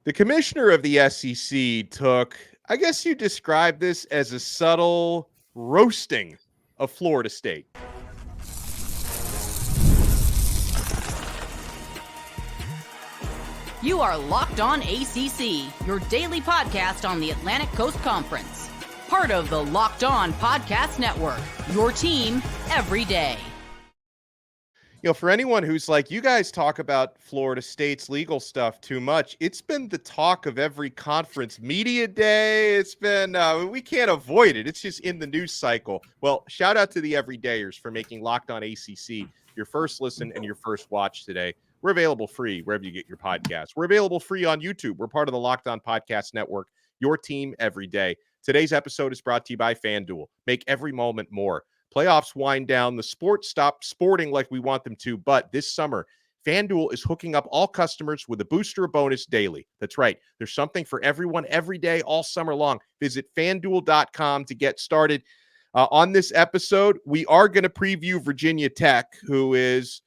The commissioner of the SEC took, I guess you describe this as a subtle roasting of Florida State. You are Locked On ACC, your daily podcast on the Atlantic Coast Conference. Part of the Locked On Podcast Network, your team every day. You know, for anyone who's like, you guys talk about Florida State's legal stuff too much, it's been the talk of every conference media day. It's been, we can't avoid it. It's just in the news cycle. Well, shout out to the everydayers for making Locked On ACC your first listen and your first watch today. We're available free wherever you get your podcasts. We're available free on YouTube. We're part of the Locked On Podcast Network, your team every day. Today's episode is brought to you by FanDuel. Make every moment more. Playoffs wind down. The sports stop sporting like we want them to, but this summer, FanDuel is hooking up all customers with a booster bonus daily. That's right. There's something for everyone every day, all summer long. Visit FanDuel.com to get started. On this episode, we are going to preview Virginia Tech, who is,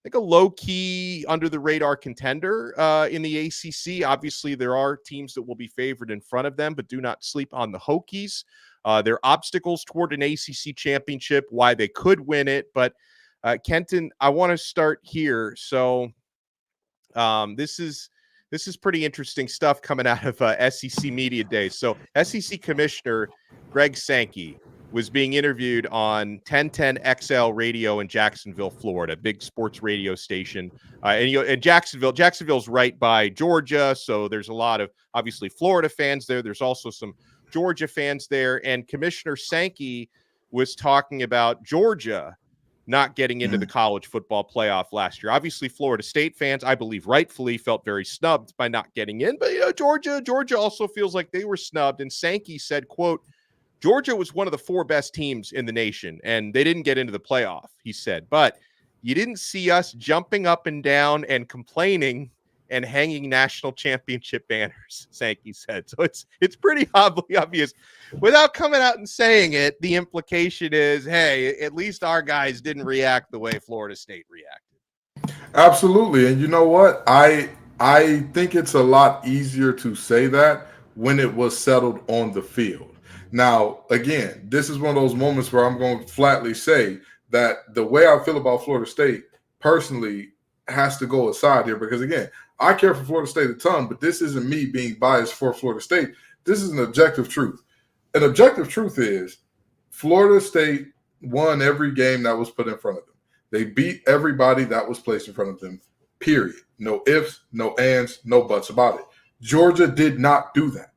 I think, a low-key, under-the-radar contender in the ACC. Obviously, there are teams that will be favored in front of them, but do not sleep on the Hokies. There are obstacles toward an ACC championship, why they could win it. But Kenton, I want to start here. So this is pretty interesting stuff coming out of SEC Media Days. So SEC Commissioner Greg Sankey was being interviewed on 1010 XL Radio in Jacksonville, Florida, big sports radio station. And Jacksonville's right by Georgia, so there's a lot of obviously Florida fans there. There's also some Georgia fans there, and Commissioner Sankey was talking about Georgia not getting into the college football playoff last year. Obviously, Florida State fans, I believe rightfully, felt very snubbed by not getting in, but Georgia also feels like they were snubbed. And Sankey said, quote, Georgia was one of the 4 best teams in the nation, and they didn't get into the playoff, he said. But you didn't see us jumping up and down and complaining and hanging national championship banners, Sankey said. So it's pretty obvious. Without coming out and saying it, the implication is, hey, at least our guys didn't react the way Florida State reacted. Absolutely. And you know what? I think it's a lot easier to say that when it was settled on the field. Now, again, this is one of those moments where I'm going to flatly say that the way I feel about Florida State personally has to go aside here because, again, I care for Florida State a ton, but this isn't me being biased for Florida State. This is an objective truth. An objective truth is Florida State won every game that was put in front of them. They beat everybody that was placed in front of them, period. No ifs, no ands, no buts about it. Georgia did not do that.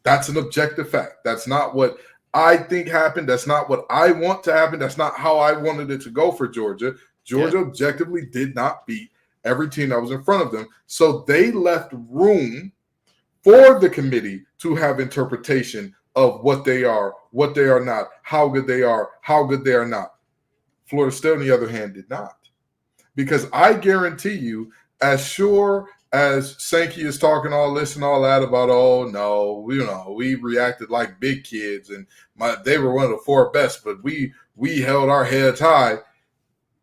That's an objective fact. That's not what I think happened. That's not what I want to happen. That's not how I wanted it to go for Georgia. Georgia objectively did not beat every team that was in front of them. So they left room for the committee to have interpretation of what they are not, how good they are not. Florida State, on the other hand, did not. Because I guarantee you, as sure as Sankey is talking all this and all that about, oh, no, we reacted like big kids and they were one of the 4 best, but we held our heads high.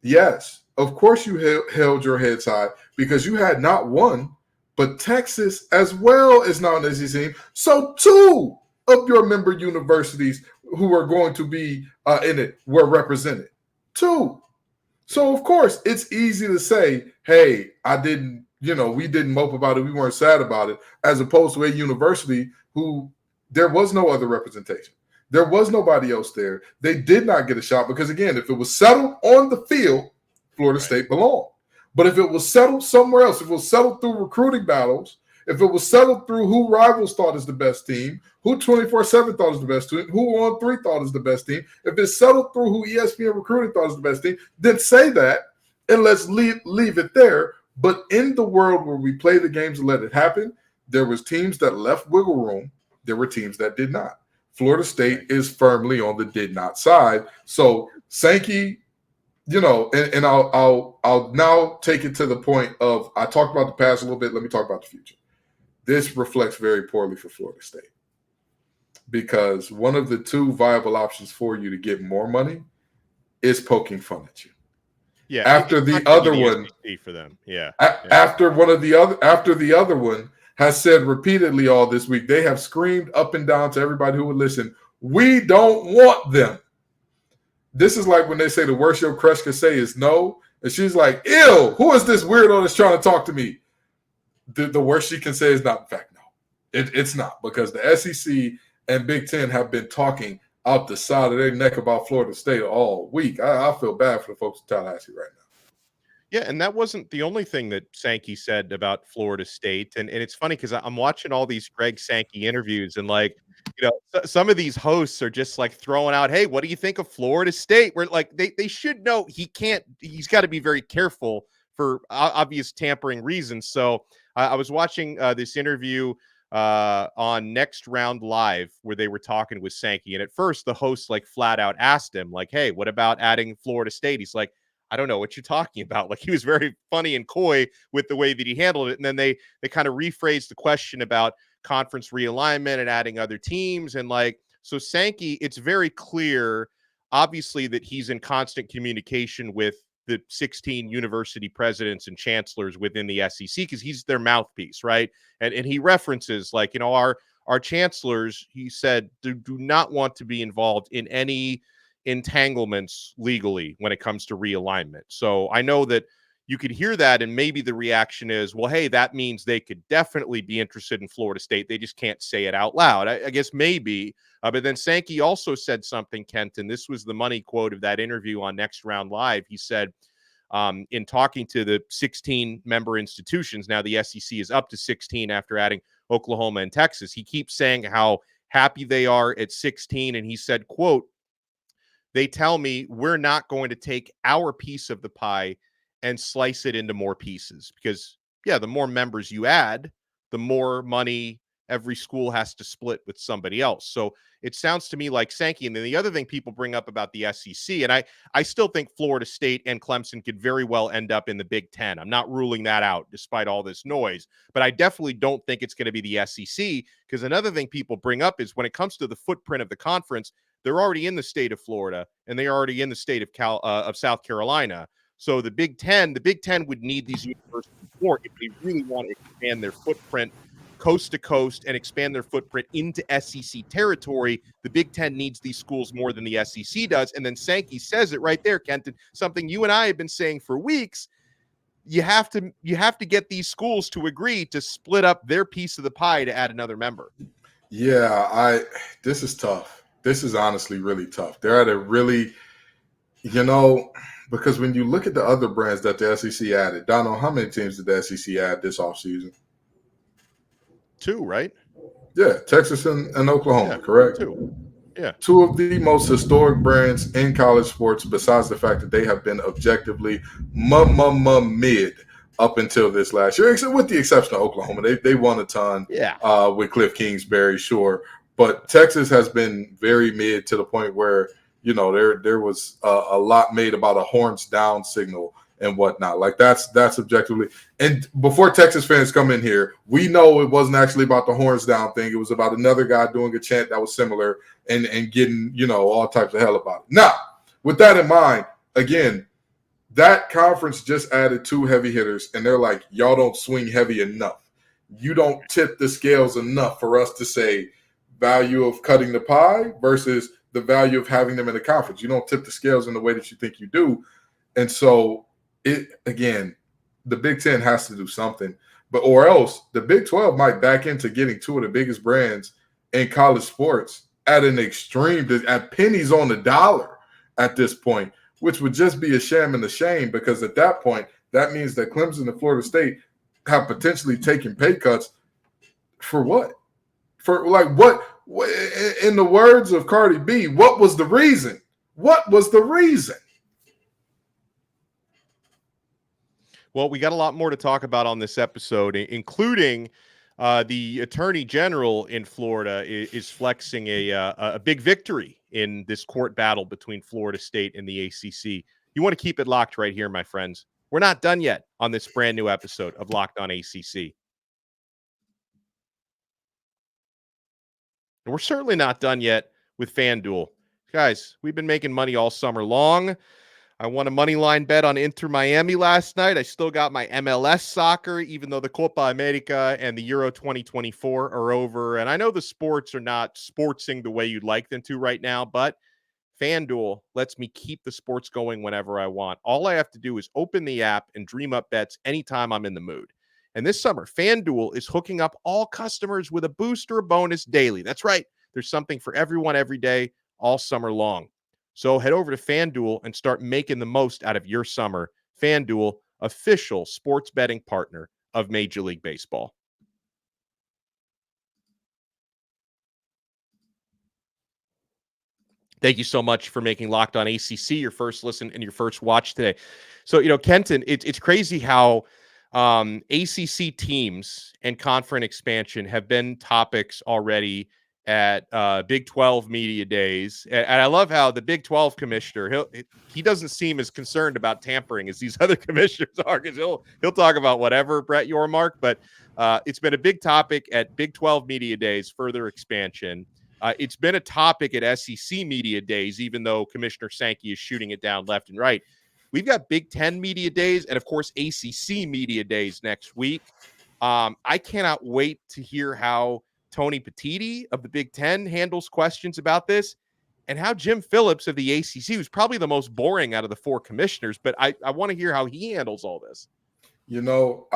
Yes. Of course you held your heads high because you had not one, but Texas as well as not an SEC team. So 2 of your member universities who are going to be in it were represented. 2. So, of course, it's easy to say, hey, we didn't mope about it. We weren't sad about it, as opposed to a university who there was no other representation. There was nobody else there. They did not get a shot because, again, if it was settled on the field, Florida State belonged. But if it was settled somewhere else, if it was settled through recruiting battles, if it was settled through who rivals thought is the best team, who 24/7 thought is the best team, who On 3 thought is the best team, if it's settled through who ESPN recruiting thought is the best team, then say that and let's leave it there. But in the world where we play the games and let it happen, there was teams that left wiggle room. There were teams that did not. Florida State is firmly on the did not side. So Sankey, and I'll now take it to the point of, I talked about the past a little bit. Let me talk about the future. This reflects very poorly for Florida State because one of the 2 viable options for you to get more money is poking fun at you. Yeah. After the other one for them. Yeah. After the other one has said repeatedly all this week. They have screamed up and down to everybody who would listen, we don't want them. This is like when they say the worst your crush could say is no. And she's like, ew, who is this weirdo that's trying to talk to me? The worst she can say is not, in fact, no. It's not, because the SEC and Big Ten have been talking out the side of their neck about Florida State all week. I feel bad for the folks in Tallahassee right now. Yeah, and that wasn't the only thing that Sankey said about Florida State. And it's funny because I'm watching all these Greg Sankey interviews, and like, some of these hosts are just like throwing out, hey, what do you think of Florida State? Where like they should know he's got to be very careful for obvious tampering reasons. So I was watching this interview on Next Round Live where they were talking with Sankey. And at first the host like flat out asked him like, hey, what about adding Florida State? He's like, I don't know what you're talking about. Like, he was very funny and coy with the way that he handled it. And then they kind of rephrased the question about conference realignment and adding other teams. And like, so Sankey, it's very clear, obviously, that he's in constant communication with the 16 university presidents and chancellors within the SEC because he's their mouthpiece, right? And he references like, our chancellors, he said, do not want to be involved in any entanglements legally when it comes to realignment. So I know that you could hear that, and maybe the reaction is, well, hey, that means they could definitely be interested in Florida State. They just can't say it out loud. I guess maybe. But then Sankey also said something, Kenton. This was the money quote of that interview on Next Round Live. He said, in talking to the 16 member institutions, now the SEC is up to 16 after adding Oklahoma and Texas. He keeps saying how happy they are at 16. And he said, quote, they tell me we're not going to take our piece of the pie and slice it into more pieces because, yeah, the more members you add, the more money every school has to split with somebody else. So it sounds to me like Sankey. And then the other thing people bring up about the SEC, and I still think Florida State and Clemson could very well end up in the Big Ten. I'm not ruling that out despite all this noise, but I definitely don't think it's going to be the SEC because another thing people bring up is when it comes to the footprint of the conference, they're already in the state of Florida and they're already in the state of South Carolina. So the Big Ten would need these universities more if they really want to expand their footprint coast to coast and expand their footprint into SEC territory. The Big Ten needs these schools more than the SEC does. And then Sankey says it right there, Kenton, something you and I have been saying for weeks. You have to get these schools to agree to split up their piece of the pie to add another member. Yeah, this is tough. This is honestly really tough. They're at a really, because when you look at the other brands that the SEC added, Donno, how many teams did the SEC add this offseason? 2, right? Yeah, Texas and Oklahoma, correct? 2. Yeah. 2 of the most historic brands in college sports, besides the fact that they have been objectively mid up until this last year, except with the exception of Oklahoma. They won a ton with Cliff Kingsbury, sure. But Texas has been very mid to the point where, there was a lot made about a horns down signal and whatnot. Like that's objectively. And before Texas fans come in here, we know it wasn't actually about the horns down thing. It was about another guy doing a chant that was similar and getting, all types of hell about it. Now, with that in mind, again, that conference just added 2 heavy hitters, and they're like, y'all don't swing heavy enough. You don't tip the scales enough for us to say value of cutting the pie versus the value of having them in the conference. You don't tip the scales in the way that you think you do. And so the Big Ten has to do something, or else the Big 12 might back into getting 2 of the biggest brands in college sports at an extreme, at pennies on the dollar at this point, which would just be a sham and a shame, because at that point, that means that Clemson and Florida State have potentially taken pay cuts for what? For like what? In the words of Cardi B, what was the reason? What was the reason? Well, we got a lot more to talk about on this episode, including the Attorney General in Florida is flexing a big victory in this court battle between Florida State and the ACC. You want to keep it locked right here, my friends. We're not done yet on this brand new episode of Locked On ACC. And we're certainly not done yet with FanDuel. Guys, we've been making money all summer long. I won a money line bet on Inter Miami last night. I still got my MLS soccer, even though the Copa America and the Euro 2024 are over. And I know the sports are not sportsing the way you'd like them to right now, but FanDuel lets me keep the sports going whenever I want. All I have to do is open the app and dream up bets anytime I'm in the mood. And this summer, FanDuel is hooking up all customers with a boost or a bonus daily. That's right. There's something for everyone every day, all summer long. So head over to FanDuel and start making the most out of your summer. FanDuel, official sports betting partner of Major League Baseball. Thank you so much for making Locked On ACC your first listen and your first watch today. So, Kenton, it's crazy how ACC teams and conference expansion have been topics already at Big 12 media days. And I love how the Big 12 commissioner, he doesn't seem as concerned about tampering as these other commissioners are, because he'll talk about whatever, Brett Yormark, but it's been a big topic at Big 12 media days, further expansion. It's been a topic at SEC media days, even though Commissioner Sankey is shooting it down left and right. We've got Big 10 media days and, of course, ACC media days next week. I cannot wait to hear how Tony Petitti of the Big 10 handles questions about this, and how Jim Phillips of the ACC, who's probably the most boring out of the four commissioners, but I want to hear how he handles all this. I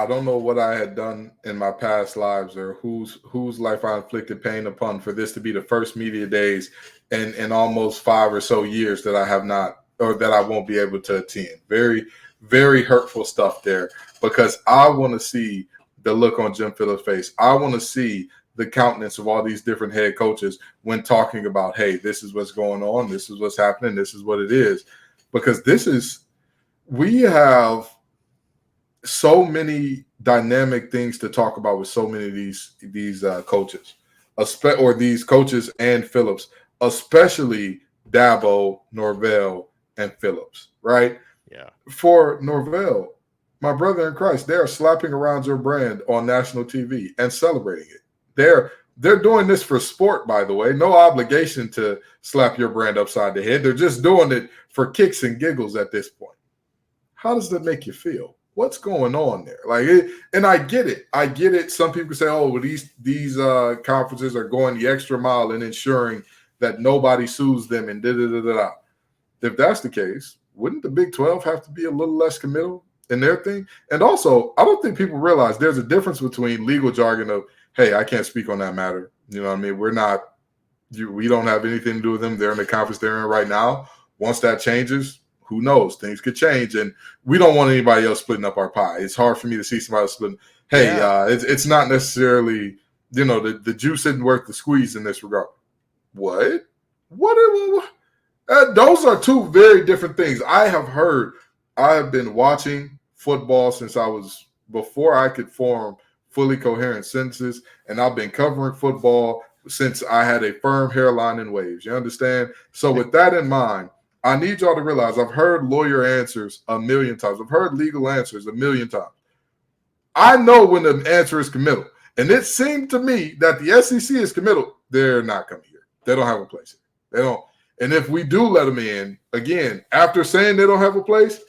don't know what I had done in my past lives, or whose life I inflicted pain upon for this to be the first media days in almost 5 or so years that I have not, or that I won't be able to attend. Very, very hurtful stuff there, because I want to see the look on Jim Phillips' face. I want to see the countenance of all these different head coaches when talking about, hey, this is what's going on, this is what's happening, this is what it is. Because we have so many dynamic things to talk about with so many of these coaches, or these coaches and Phillips, especially Dabo, Norvell, and Phillips, right? Yeah. For Norvell, my brother in Christ, they are slapping around your brand on national TV and celebrating it. They're doing this for sport, by the way. No obligation to slap your brand upside the head. They're just doing it for kicks and giggles at this point. How does that make you feel? What's going on there? And I get it. I get it. Some people say, "Oh, well, these conferences are going the extra mile in ensuring that nobody sues them," and da da da da. If that's the case, wouldn't the Big 12 have to be a little less committal in their thing? And also, I don't think people realize there's a difference between legal jargon of, hey, I can't speak on that matter. You know what I mean? We don't have anything to do with them. They're in the conference they're in right now. Once that changes, who knows? Things could change. And we don't want anybody else splitting up our pie. It's hard for me to see somebody splitting. Hey, it's not necessarily, the juice isn't worth the squeeze in this regard. What? Those are two very different things. I have been watching football since before I could form fully coherent sentences, and I've been covering football since I had a firm hairline and waves. You understand? So with that in mind, I need y'all to realize I've heard lawyer answers a million times. I've heard legal answers a million times. I know when the answer is committal. And it seemed to me that the SEC is committal. They're not coming here. They don't have a place here. They don't. And if we do let them in, again, after saying they don't have a place,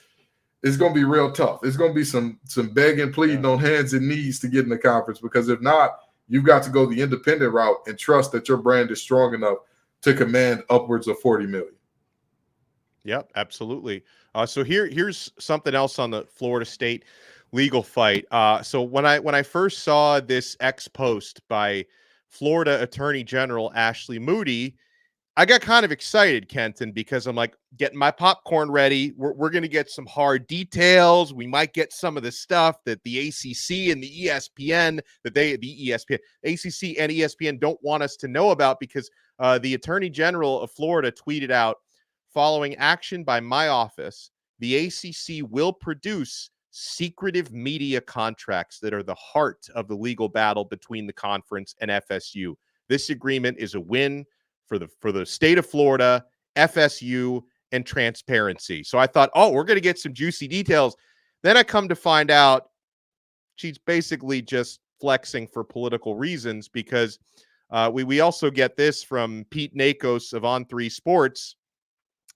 it's going to be real tough. It's going to be some begging, pleading on hands and knees to get in the conference, because if not, you've got to go the independent route and trust that your brand is strong enough to command upwards of $40 million. Yep, absolutely. So here's something else on the Florida State legal fight. So when I first saw this X post by Florida Attorney General Ashley Moody, I got kind of excited, Kenton, because I'm like getting my popcorn ready. We're going to get some hard details. We might get some of the stuff that the ACC and the ESPN, ACC and ESPN don't want us to know about, because the Attorney General of Florida tweeted out, following action by my office, the ACC will produce secretive media contracts that are the heart of the legal battle between the conference and FSU. This agreement is a win for the state of Florida, FSU, and transparency. So I thought, we're going to get some juicy details. Then I come to find out she's basically just flexing for political reasons, because we also get this from Pete Nakos of On3 Sports,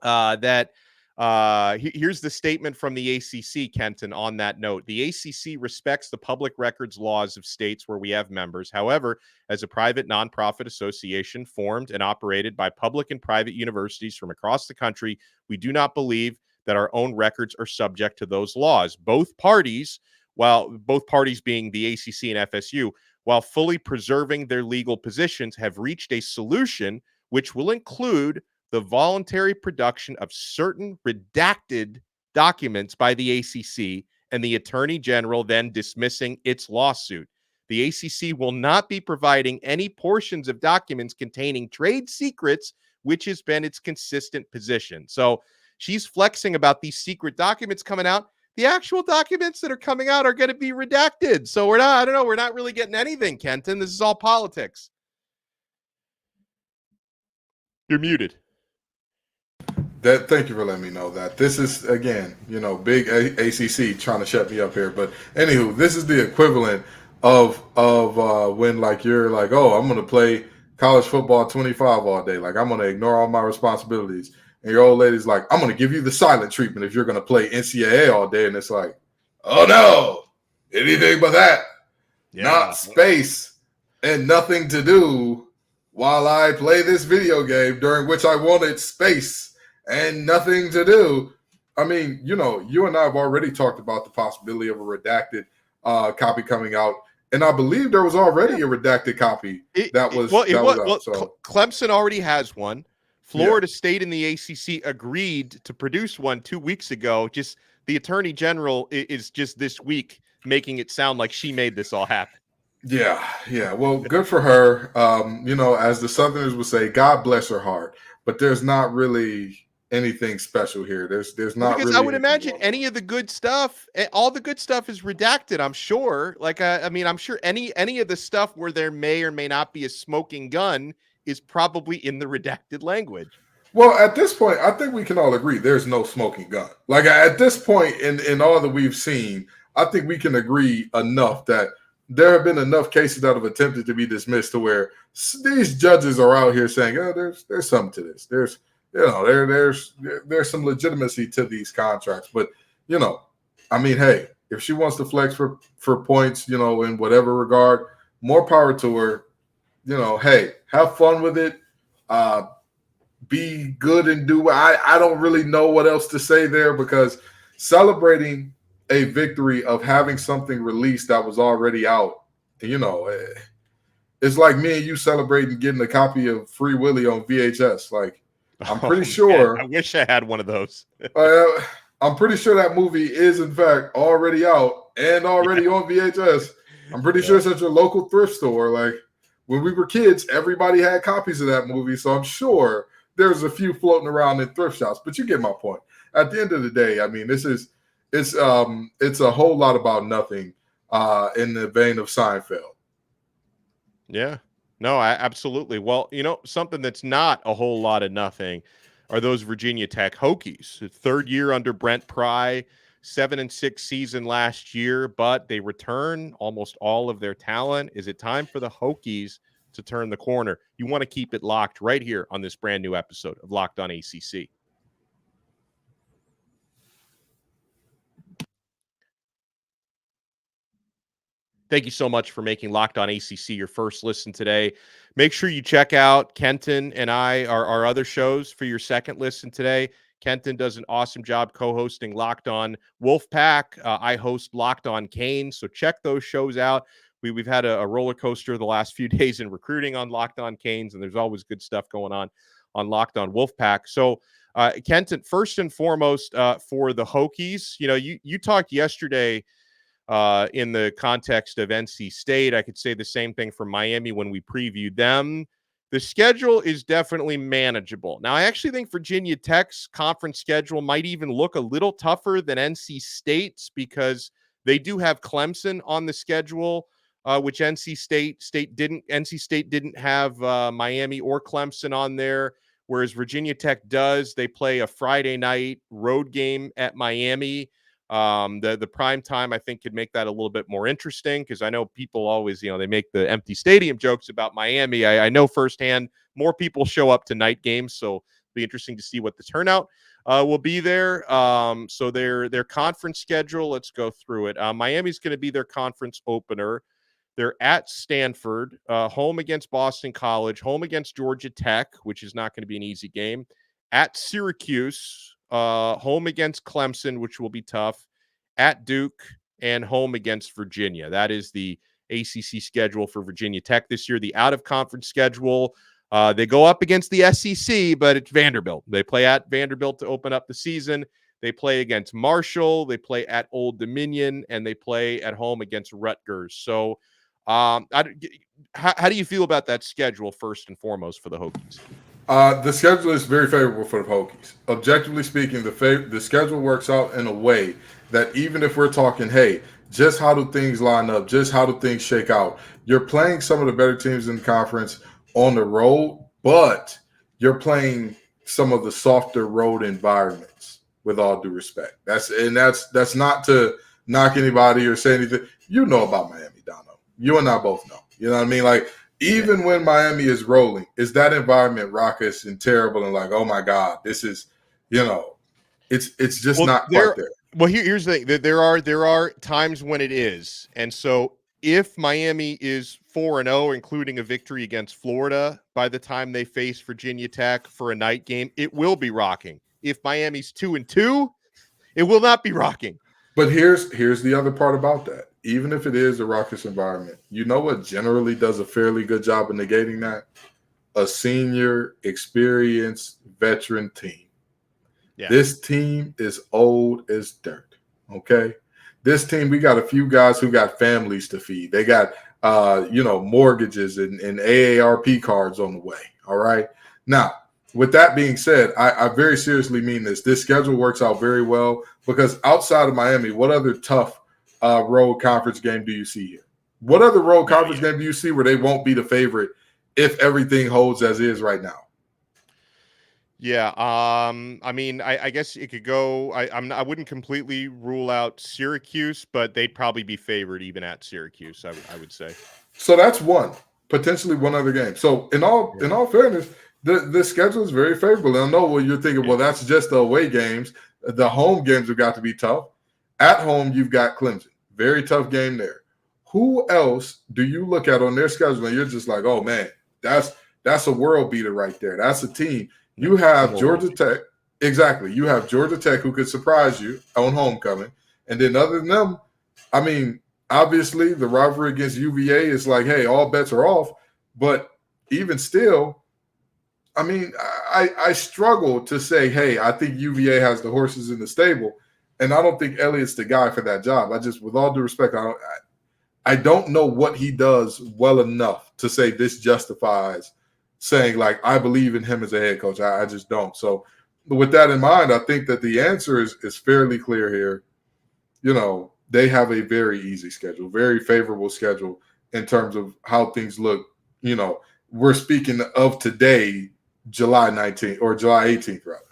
that Here's the statement from the ACC, Kenton, on that note. The ACC respects the public records laws of states where we have members. However, as a private nonprofit association formed and operated by public and private universities from across the country, we do not believe that our own records are subject to those laws. Both parties being the ACC and FSU, while fully preserving their legal positions, have reached a solution which will include the voluntary production of certain redacted documents by the ACC and the Attorney General then dismissing its lawsuit. The ACC will not be providing any portions of documents containing trade secrets, which has been its consistent position. So she's flexing about these secret documents coming out. The actual documents that are coming out are going to be redacted. So we're not really getting anything, Kenton. This is all politics. You're muted. Thank you for letting me know that. This is, again, big ACC trying to shut me up here. But anywho, this is the equivalent of when, like, you're like, oh, I'm going to play college football 25 all day. Like, I'm going to ignore all my responsibilities. And your old lady's like, I'm going to give you the silent treatment if you're going to play NCAA all day. And it's like, oh, no, anything but that. Yeah. Not space and nothing to do while I play this video game, during which I wanted space and nothing to do. I mean, you and I have already talked about the possibility of a redacted copy coming out, and I believe there was already a redacted copy that was out. So Clemson already has one. Florida State and the ACC agreed to produce one 2 weeks ago. Just the Attorney General is just this week making it sound like she made this all happen. Yeah. Well, good for her. As the Southerners would say, God bless her heart. But there's not really anything special here. There's not, because really, I would imagine any of the good stuff, all the good stuff is redacted, I'm sure. Like, I'm sure any of the stuff where there may or may not be a smoking gun is probably in the redacted language. Well, at this point, I think we can all agree there's no smoking gun. Like, at this point in all that we've seen, I think we can agree enough that there have been enough cases that have attempted to be dismissed to where these judges are out here saying, oh, there's something to this. There's some legitimacy to these contracts. But, hey, if she wants to flex for points, in whatever regard, more power to her. Hey, have fun with it. Be good and do. I don't really know what else to say there, because celebrating a victory of having something released that was already out, it's like me and you celebrating getting a copy of Free Willy on VHS. Like, I'm pretty sure. Man, I wish I had one of those. I'm pretty sure that movie is, in fact, already out and already on VHS. I'm pretty sure it's at your local thrift store. Like, when we were kids, everybody had copies of that movie. So I'm sure there's a few floating around in thrift shops. But you get my point. At the end of the day, I mean, it's a whole lot about nothing in the vein of Seinfeld. Yeah. No, absolutely. Well, something that's not a whole lot of nothing are those Virginia Tech Hokies. Third year under Brent Pry, 7-6 season last year, but they return almost all of their talent. Is it time for the Hokies to turn the corner? You want to keep it locked right here on this brand new episode of Locked On ACC. Thank you so much for making Locked On ACC your first listen today. Make sure you check out Kenton and our other shows for your second listen today. Kenton does an awesome job co-hosting Locked On Wolfpack. I host Locked On Canes, so check those shows out. We've had a roller coaster the last few days in recruiting on Locked On Canes, and there's always good stuff going on Locked On Wolfpack. So, Kenton, first and foremost, for the Hokies, you talked yesterday in the context of NC State. I could say the same thing for Miami when we previewed them. The schedule is definitely manageable. Now, I actually think Virginia Tech's conference schedule might even look a little tougher than NC State's, because they do have Clemson on the schedule, which NC State didn't have Miami or Clemson on there, whereas Virginia Tech does. They play a Friday night road game at Miami. The prime time, I think, could make that a little bit more interesting, because I know people always, they make the empty stadium jokes about Miami. I know firsthand more people show up to night games, so Be interesting to see what the turnout will be there. So their conference schedule, let's go through it. Miami's going to be their conference opener. They're at Stanford, home against Boston College, home against Georgia Tech, which is not going to be an easy game, at Syracuse, home against Clemson, which will be tough, at Duke, and home against Virginia. That is the ACC schedule for Virginia Tech this year. The out-of-conference schedule, they go up against the SEC, but it's Vanderbilt. They play at Vanderbilt to open up the season. They play against Marshall. They play at Old Dominion, and they play at home against Rutgers. So how do you feel about that schedule, first and foremost, for the Hokies? The schedule is very favorable for the Hokies. Objectively speaking, the schedule works out in a way that even if we're talking, hey, just how do things line up, just how do things shake out, you're playing some of the better teams in the conference on the road, but you're playing some of the softer road environments, with all due respect. That's not to knock anybody or say anything. You know about Miami, Donno. You and I both know. You know what I mean? Like, even when Miami is rolling, is that environment raucous and terrible and like, oh my God, this is, it's just not quite there. Well, here's the thing. There are times when it is. And so if Miami is 4-0, including a victory against Florida, by the time they face Virginia Tech for a night game, it will be rocking. If Miami's 2-2, it will not be rocking. But here's the other part about that. Even if it is a raucous environment, you know what generally does a fairly good job of negating that? A senior, experienced, veteran team. Yeah. This team is old as dirt, okay? This team, we got a few guys who got families to feed. They got, mortgages and AARP cards on the way, all right? Now, with that being said, I very seriously mean this. This schedule works out very well because outside of Miami, what other tough road conference game do you see here? What other road conference game do you see where they won't be the favorite if everything holds as is right now? Yeah, I mean, I guess it could go. I wouldn't completely rule out Syracuse, but they'd probably be favored even at Syracuse. I would say. So that's potentially one other game. So in all fairness, the schedule is very favorable. And I know what you're thinking. Well, that's just the away games. The home games have got to be tough. At home, you've got Clemson. Very tough game there. Who else do you look at on their schedule and you're just like, oh man, that's a world beater right there. That's a team. You have Georgia Tech. Exactly. You have Georgia Tech who could surprise you on homecoming. And then other than them, I mean, obviously the rivalry against UVA is like, hey, all bets are off. But even still, I mean, I struggle to say, hey, I think UVA has the horses in the stable. And I don't think Elliott's the guy for that job. With all due respect, I don't know what he does well enough to say this justifies saying, like, I believe in him as a head coach. I just don't. So with that in mind, I think that the answer is fairly clear here. They have a very easy schedule, very favorable schedule in terms of how things look. We're speaking of today, July 19th or July 18th, rather.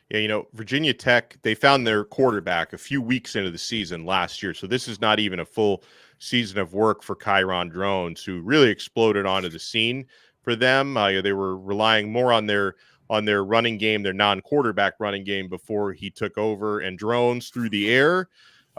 Yeah, Virginia Tech, they found their quarterback a few weeks into the season last year. So this is not even a full season of work for Kyron Drones, who really exploded onto the scene for them. They were relying more on their running game, their non-quarterback running game before he took over. And Drones through the air,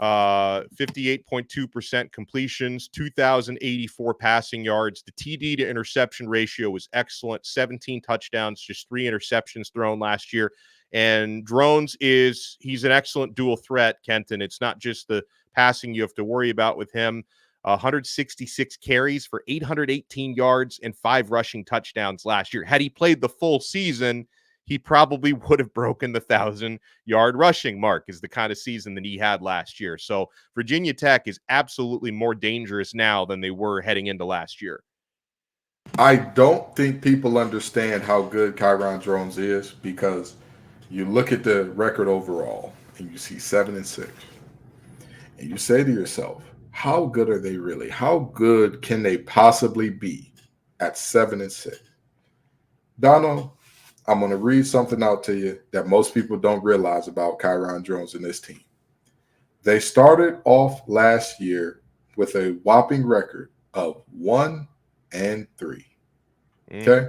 58.2% completions, 2,084 passing yards. The TD to interception ratio was excellent, 17 touchdowns, just 3 interceptions thrown last year. And Drones he's an excellent dual threat, Kenton. It's not just the passing you have to worry about with him. 166 carries for 818 yards and 5 rushing touchdowns last year. Had he played the full season, he probably would have broken the 1,000-yard rushing mark, is the kind of season that he had last year. So Virginia Tech is absolutely more dangerous now than they were heading into last year. I don't think people understand how good Kyron Drones is because you look at the record overall and you see 7-6, and you say to yourself, how good are they really? How good can they possibly be at 7-6? Donno, I'm going to read something out to you that most people don't realize about Kyron Drones and this team. They started off last year with a whopping record of 1-3. Okay?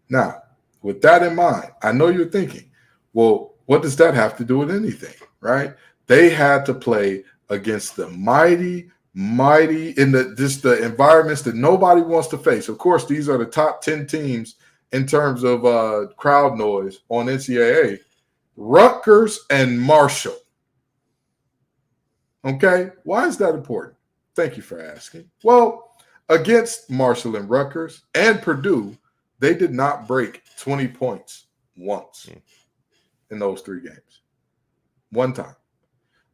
Now, with that in mind, I know you're thinking, well, what does that have to do with anything, right? They had to play against the mighty in the environments that nobody wants to face. Of course, these are the top 10 teams in terms of crowd noise on NCAA. Rutgers and Marshall. Okay, why is that important? Thank you for asking. Well, against Marshall and Rutgers and Purdue, they did not break 20 points once in those 3 games. One time.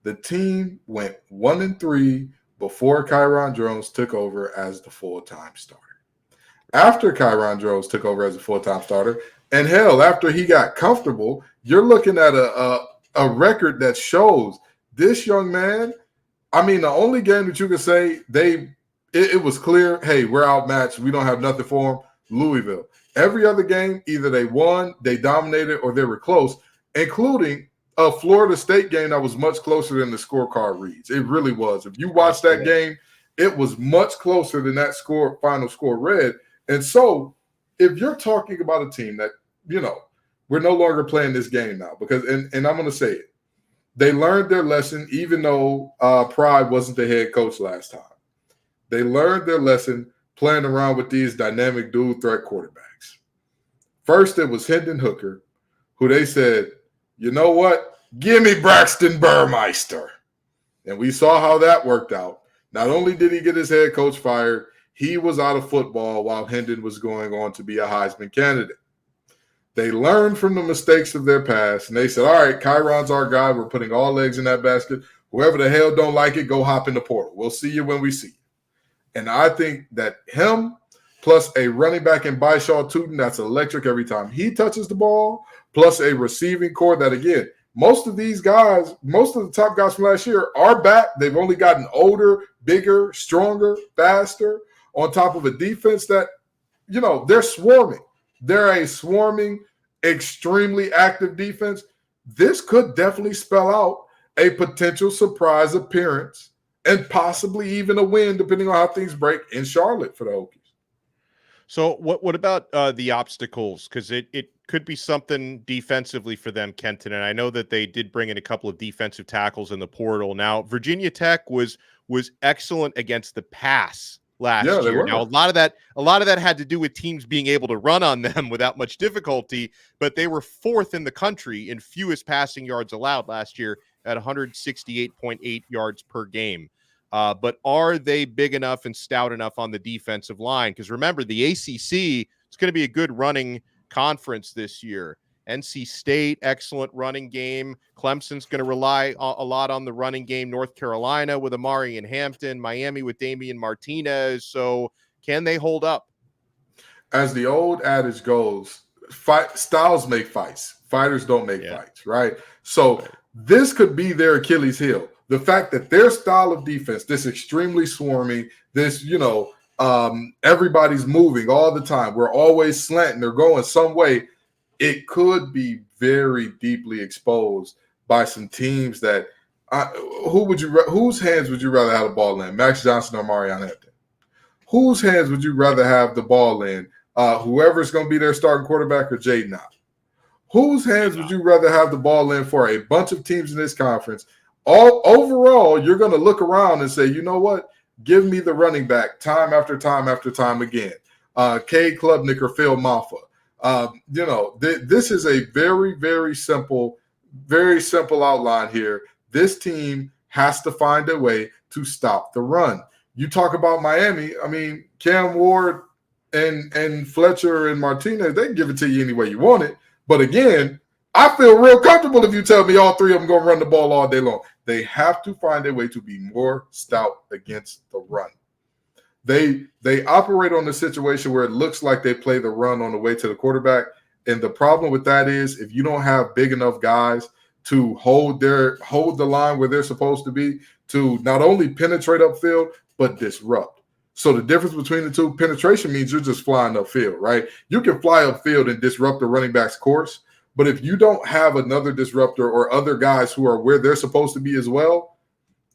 The team went 1-3 before Kyron Drones took over as the full-time starter. After Kyron Drones took over as a full-time starter, and hell, after he got comfortable, you're looking at a record that shows this young man. I mean, the only game that you could say it was clear, hey, we're outmatched, we don't have nothing for them, Louisville. Every other game, either they won, they dominated, or they were close, including a Florida State game that was much closer than the scorecard reads. It really was. If you watch that game, it was much closer than that final score read. And so if you're talking about a team that, we're no longer playing this game now because, and I'm going to say it, they learned their lesson even though Pride wasn't the head coach last time. They learned their lesson playing around with these dynamic dual threat quarterbacks. First, it was Hendon Hooker, who they said, you know what? Give me Braxton Burmeister. And we saw how that worked out. Not only did he get his head coach fired, he was out of football while Hendon was going on to be a Heisman candidate. They learned from the mistakes of their past, and they said, all right, Kyron's our guy. We're putting all eggs in that basket. Whoever the hell don't like it, go hop in the portal. We'll see you when we see you. And I think that him plus a running back in Byshaw Tootin that's electric every time he touches the ball, plus a receiving core that, again, most of these guys, most of the top guys from last year are back. They've only gotten older, bigger, stronger, faster, on top of a defense that, they're swarming. They're a swarming, extremely active defense. This could definitely spell out a potential surprise appearance and possibly even a win, depending on how things break in Charlotte for the Hokies. So what about the obstacles? Because it could be something defensively for them, Kenton. And I know that they did bring in a couple of defensive tackles in the portal. Now, Virginia Tech was excellent against the pass last year. Now, a lot of that had to do with teams being able to run on them without much difficulty, but they were 4th in the country in fewest passing yards allowed last year at 168.8 yards per game. But are they big enough and stout enough on the defensive line? Because remember, the ACC is going to be a good running conference this year. NC State, excellent running game. Clemson's going to rely a lot on the running game. North Carolina with Amari and Hampton. Miami with Damian Martinez. So can they hold up? As the old adage goes, styles make fights. Fighters don't make fights, right? So this could be their Achilles heel. The fact that their style of defense, this extremely swarming, this, everybody's moving all the time. We're always slanting. They're going some way. It could be very deeply exposed by some teams that whose hands would you rather have the ball in? Max Johnson or Marion Hampton? Whose hands would you rather have the ball in? Whoever's going to be their starting quarterback or Jaden Knott? Whose hands would you rather have the ball in for a bunch of teams in this conference? Overall, you're going to look around and say, you know what? Give me the running back time after time after time again. Cade Klubnik or Phil Maffa. This is a very, very simple outline here. This team has to find a way to stop the run. You talk about Miami. I mean, Cam Ward and Fletcher and Martinez, they can give it to you any way you want it. But again, I feel real comfortable if you tell me all 3 of them going to run the ball all day long. They have to find a way to be more stout against the run. They operate on the situation where it looks like they play the run on the way to the quarterback. And the problem with that is if you don't have big enough guys to hold the line where they're supposed to be, to not only penetrate upfield, but disrupt. So the difference between the two, penetration means you're just flying upfield, right? You can fly upfield and disrupt the running back's course. But if you don't have another disruptor or other guys who are where they're supposed to be as well,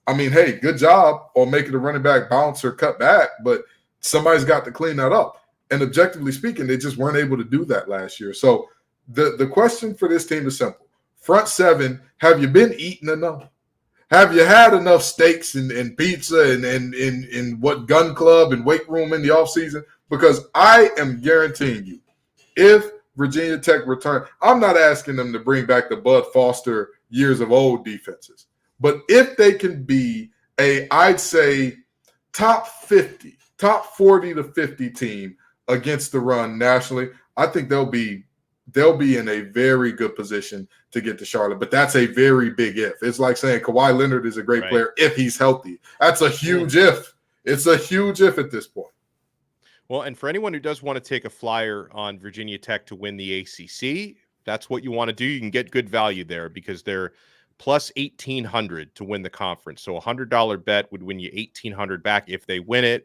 I mean, hey, good job on making the running back bounce or cut back, but somebody's got to clean that up. And objectively speaking, they just weren't able to do that last year. So the question for this team is simple. Front seven, have you been eating enough? Have you had enough steaks and pizza and what gun club and weight room in the offseason? Because I am guaranteeing you, if Virginia Tech return, I'm not asking them to bring back the Bud Foster years of old defenses. But if they can be I'd say top 40 to 50 team against the run nationally, I think they'll be in a very good position to get to Charlotte. But that's a very big if. It's like saying Kawhi Leonard is a great player if he's healthy. That's a huge if. It's a huge if at this point. Well, and for anyone who does want to take a flyer on Virginia Tech to win the ACC, that's what you want to do. You can get good value there because they're plus 1,800 to win the conference. So a $100 bet would win you 1,800 back if they win it.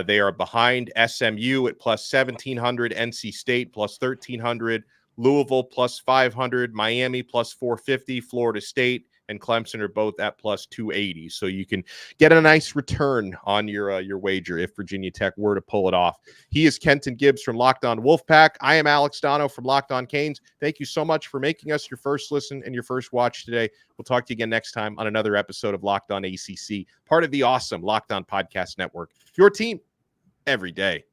They are behind SMU at plus 1,700, NC State plus 1,300, Louisville plus 500, Miami plus 450, Florida State and Clemson are both at plus 280. So you can get a nice return on your wager if Virginia Tech were to pull it off. He is Kenton Gibbs from Locked On Wolfpack. I am Alex Donno from Locked On Canes. Thank you so much for making us your first listen and your first watch today. We'll talk to you again next time on another episode of Locked On ACC, part of the awesome Locked On Podcast Network. Your team every day.